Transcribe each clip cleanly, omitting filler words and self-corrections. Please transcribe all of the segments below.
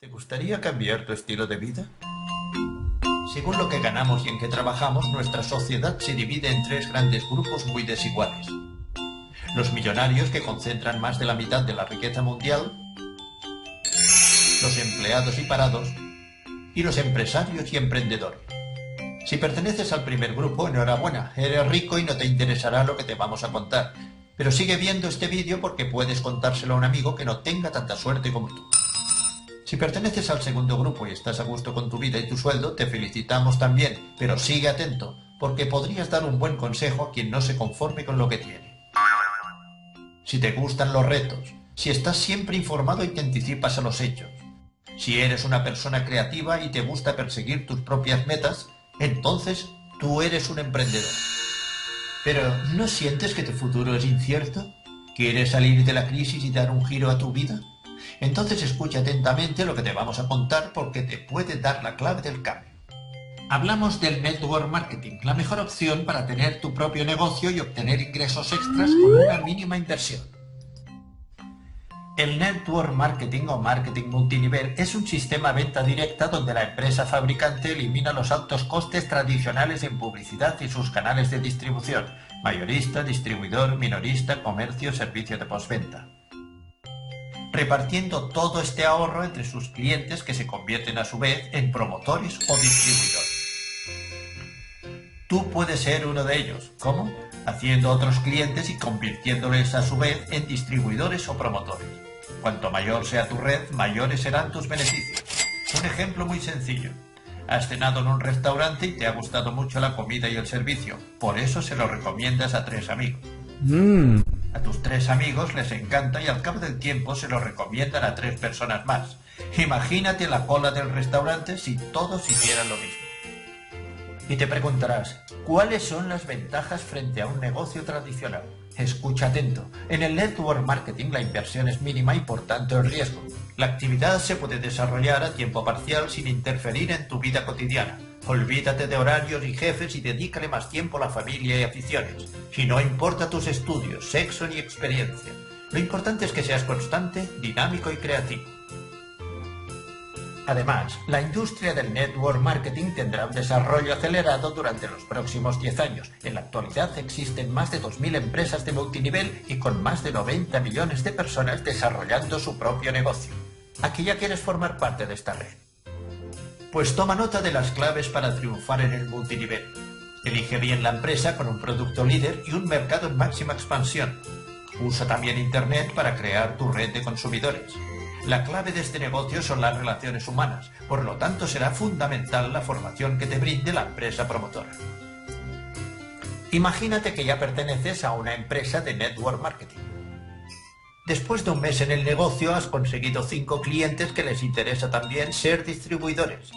¿Te gustaría cambiar tu estilo de vida? Según lo que ganamos y en qué trabajamos, nuestra sociedad se divide en tres grandes grupos muy desiguales. Los millonarios, que concentran más de la mitad de la riqueza mundial, los empleados y parados, y los empresarios y emprendedores. Si perteneces al primer grupo, enhorabuena, eres rico y no te interesará lo que te vamos a contar. Pero sigue viendo este vídeo porque puedes contárselo a un amigo que no tenga tanta suerte como tú. Si perteneces al segundo grupo y estás a gusto con tu vida y tu sueldo, te felicitamos también, pero sigue atento, porque podrías dar un buen consejo a quien no se conforme con lo que tiene. Si te gustan los retos, si estás siempre informado y te anticipas a los hechos, si eres una persona creativa y te gusta perseguir tus propias metas, entonces tú eres un emprendedor. Pero, ¿no sientes que tu futuro es incierto? ¿Quieres salir de la crisis y dar un giro a tu vida? Entonces escucha atentamente lo que te vamos a contar porque te puede dar la clave del cambio. Hablamos del network marketing, la mejor opción para tener tu propio negocio y obtener ingresos extras con una mínima inversión. El network marketing o marketing multinivel es un sistema de venta directa donde la empresa fabricante elimina los altos costes tradicionales en publicidad y sus canales de distribución, mayorista, distribuidor, minorista, comercio, servicio de postventa, repartiendo todo este ahorro entre sus clientes que se convierten a su vez en promotores o distribuidores. Tú puedes ser uno de ellos. ¿Cómo? Haciendo otros clientes y convirtiéndoles a su vez en distribuidores o promotores. Cuanto mayor sea tu red, mayores serán tus beneficios. Un ejemplo muy sencillo. Has cenado en un restaurante y te ha gustado mucho la comida y el servicio. Por eso se lo recomiendas a 3 amigos. A tus 3 amigos les encanta y al cabo del tiempo se lo recomiendan a 3 personas más. Imagínate la cola del restaurante si todos hicieran lo mismo. Y te preguntarás, ¿cuáles son las ventajas frente a un negocio tradicional? Escucha atento. En el network marketing la inversión es mínima y por tanto el riesgo. La actividad se puede desarrollar a tiempo parcial sin interferir en tu vida cotidiana. Olvídate de horarios y jefes y dedícale más tiempo a la familia y aficiones. Y no importa tus estudios, sexo ni experiencia. Lo importante es que seas constante, dinámico y creativo. Además, la industria del network marketing tendrá un desarrollo acelerado durante los próximos 10 años. En la actualidad existen más de 2.000 empresas de multinivel y con más de 90 millones de personas desarrollando su propio negocio. ¿A qué ya quieres formar parte de esta red? Pues toma nota de las claves para triunfar en el multinivel. Elige bien la empresa con un producto líder y un mercado en máxima expansión. Usa también Internet para crear tu red de consumidores. La clave de este negocio son las relaciones humanas, por lo tanto será fundamental la formación que te brinde la empresa promotora. Imagínate que ya perteneces a una empresa de network marketing. Después de un mes en el negocio has conseguido 5 clientes que les interesa también ser distribuidores.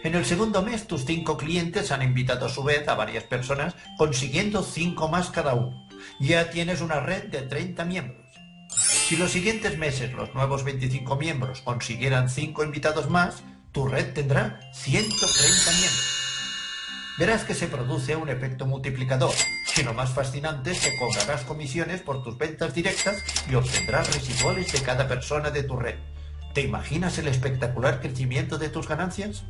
En el segundo mes tus 5 clientes han invitado a su vez a varias personas, consiguiendo 5 más cada uno. Ya tienes una red de 30 miembros. Si los siguientes meses los nuevos 25 miembros consiguieran 5 invitados más, tu red tendrá 130 miembros. Verás que se produce un efecto multiplicador, y lo más fascinante es que cobrarás comisiones por tus ventas directas y obtendrás residuales de cada persona de tu red. ¿Te imaginas el espectacular crecimiento de tus ganancias?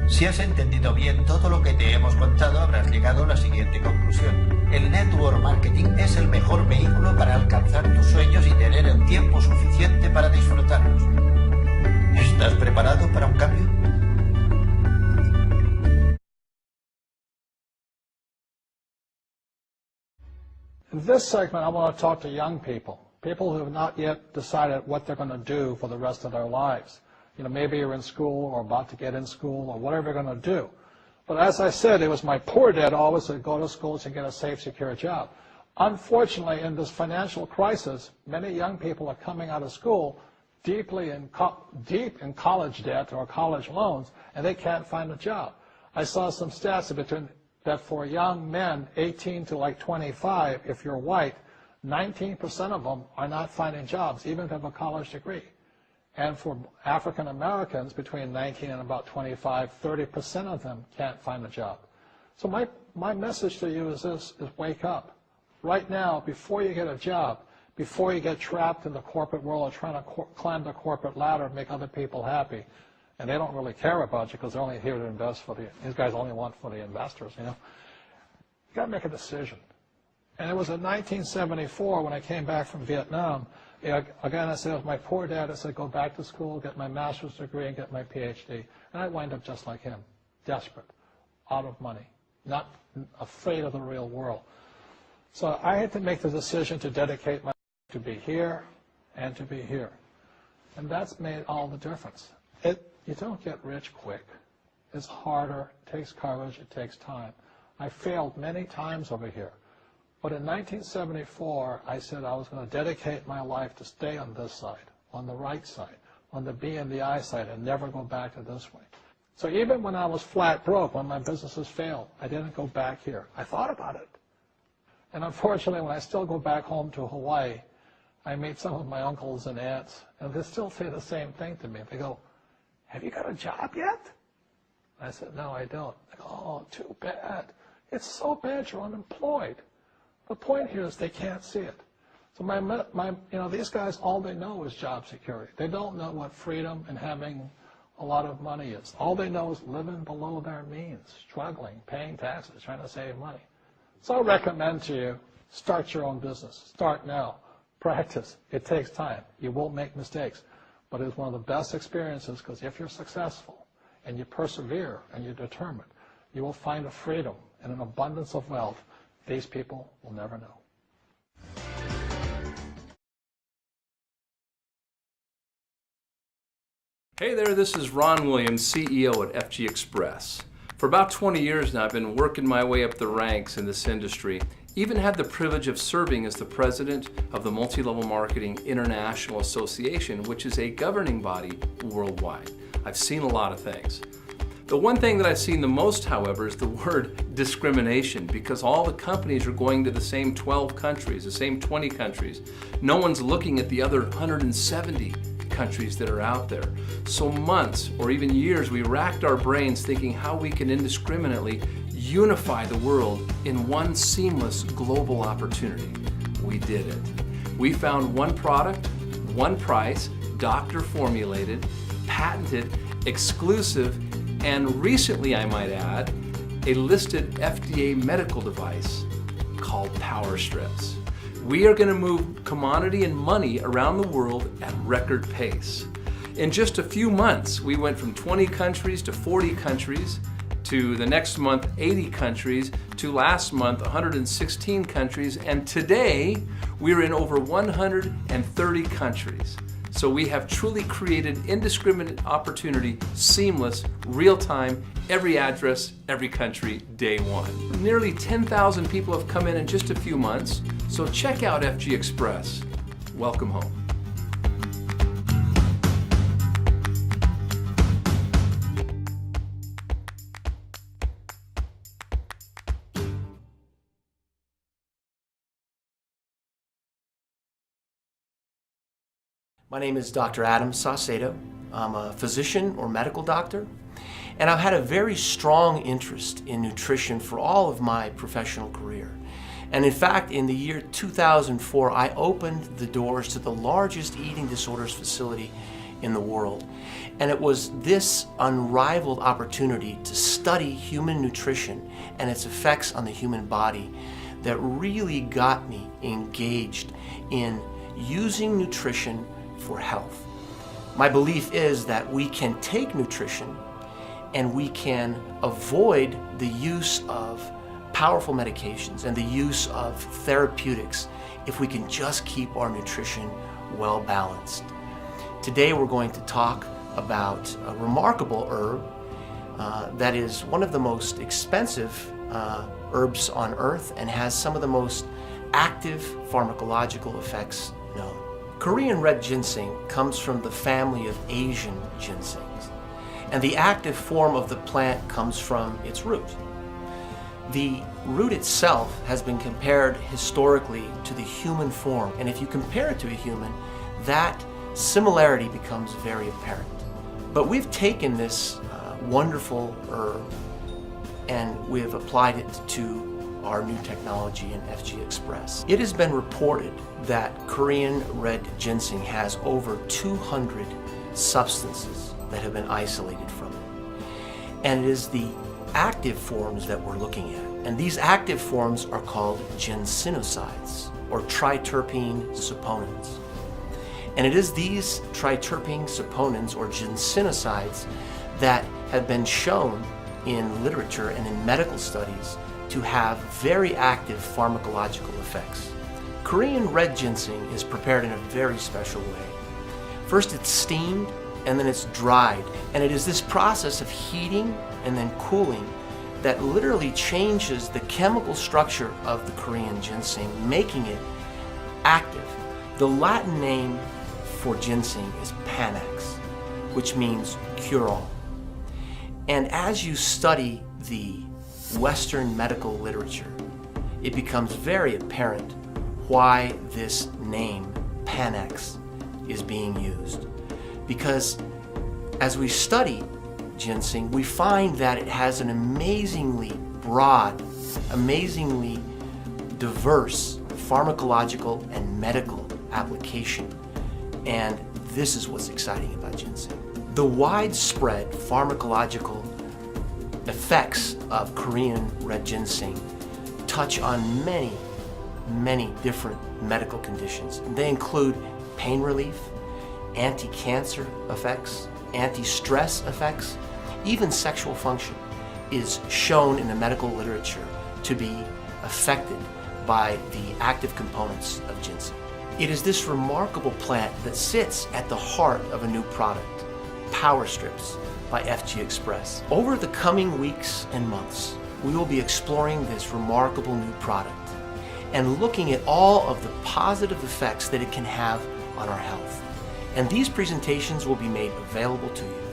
Si has entendido bien todo lo que te hemos contado, habrás llegado a la siguiente conclusión. El network marketing es el mejor vehículo para alcanzar tus sueños y tener el tiempo suficiente para disfrutarlos. ¿Estás preparado para un cambio? In this segment, I want to talk to young people who have not yet decided what they're going to do for the rest of their lives. You know, maybe you're in school or about to get in school or whatever you're going to do. But as I said, it was my poor dad always to go to school to get a safe, secure job. Unfortunately, in this financial crisis, many young people are coming out of school deep in college debt or college loans, and they can't find a job. I saw some stats that for young men 18 to like 25, if you're white, 19% of them are not finding jobs, even if they have a college degree. And for African Americans between 19 and about 25, 30% of them can't find a job. So my message to you is this, is wake up. Right now, before you get a job, before you get trapped in the corporate world of trying to climb the corporate ladder and make other people happy. And they don't really care about you because they're only here to invest for these guys only want for the investors, you know. You got to make a decision. And it was in 1974 when I came back from Vietnam. Again, I said, with my poor dad, I said, go back to school, get my master's degree, and get my PhD. And I wind up just like him, desperate, out of money, not afraid of the real world. So I had to make the decision to dedicate my life to be here and to be here. And that's made all the difference. You don't get rich quick. It's harder, it takes courage, it takes time. I failed many times over here. But in 1974, I said I was going to dedicate my life to stay on this side, on the right side, on the B and the I side, and never go back to this way. So even when I was flat broke, when my businesses failed, I didn't go back here. I thought about it. And unfortunately, when I still go back home to Hawaii, I meet some of my uncles and aunts, and they still say the same thing to me. They go, have you got a job yet? I said, no, I don't. They go, oh, too bad. It's so bad you're unemployed. The point here is they can't see it. So these guys, all they know is job security. They don't know what freedom and having a lot of money is. All they know is living below their means, struggling, paying taxes, trying to save money. So I recommend to you, start your own business. Start now. Practice. It takes time. You won't make mistakes. But it's one of the best experiences because if you're successful and you persevere and you're determined, you will find a freedom and an abundance of wealth these people will never know. Hey there, this is Ron Williams, CEO at Fgxpress. For about 20 years now, I've been working my way up the ranks in this industry. Even had the privilege of serving as the president of the Multi-Level Marketing International Association, which is a governing body worldwide. I've seen a lot of things. The one thing that I've seen the most, however, is the word discrimination, because all the companies are going to the same 12 countries, the same 20 countries. No one's looking at the other 170 countries that are out there. So months or even years, we racked our brains thinking how we can indiscriminately unify the world in one seamless global opportunity. We did it. We found one product, one price, doctor formulated, patented, exclusive, and recently, I might add, a listed FDA medical device called Powerstrips. We are going to move commodity and money around the world at record pace. In just a few months, we went from 20 countries to 40 countries, to the next month 80 countries, to last month 116 countries, and today we're in over 130 countries. So we have truly created indiscriminate opportunity, seamless, real-time, every address, every country, day one. Nearly 10,000 people have come in just a few months, so check out Fgxpress. Welcome home. My name is Dr. Adam Saucedo. I'm a physician or medical doctor, and I've had a very strong interest in nutrition for all of my professional career. And in fact, in the year 2004, I opened the doors to the largest eating disorders facility in the world. And it was this unrivaled opportunity to study human nutrition and its effects on the human body that really got me engaged in using nutrition for health. My belief is that we can take nutrition and we can avoid the use of powerful medications and the use of therapeutics if we can just keep our nutrition well balanced. Today we're going to talk about a remarkable herb that is one of the most expensive herbs on earth and has some of the most active pharmacological effects known. Korean red ginseng comes from the family of Asian ginsengs, and the active form of the plant comes from its root. The root itself has been compared historically to the human form, and if you compare it to a human, that similarity becomes very apparent. But we've taken this wonderful herb and we've applied it to our new technology in Fgxpress. It has been reported that Korean red ginseng has over 200 substances that have been isolated from it. And it is the active forms that we're looking at. And these active forms are called ginsenosides, or triterpene saponins. And it is these triterpene saponins, or ginsenosides, that have been shown in literature and in medical studies to have very active pharmacological effects. Korean red ginseng is prepared in a very special way. First it's steamed, and then it's dried. And it is this process of heating and then cooling that literally changes the chemical structure of the Korean ginseng, making it active. The Latin name for ginseng is Panax, which means cure-all. And as you study the Western medical literature, it becomes very apparent why this name, Panax, is being used. Because as we study ginseng, we find that it has an amazingly broad, amazingly diverse pharmacological and medical application. And this is what's exciting about ginseng. The widespread pharmacological effects of Korean red ginseng touch on many, many different medical conditions. They include pain relief, anti-cancer effects, anti-stress effects, even sexual function is shown in the medical literature to be affected by the active components of ginseng. It is this remarkable plant that sits at the heart of a new product, Powerstrips by Fgxpress. Over the coming weeks and months, we will be exploring this remarkable new product and looking at all of the positive effects that it can have on our health. And these presentations will be made available to you.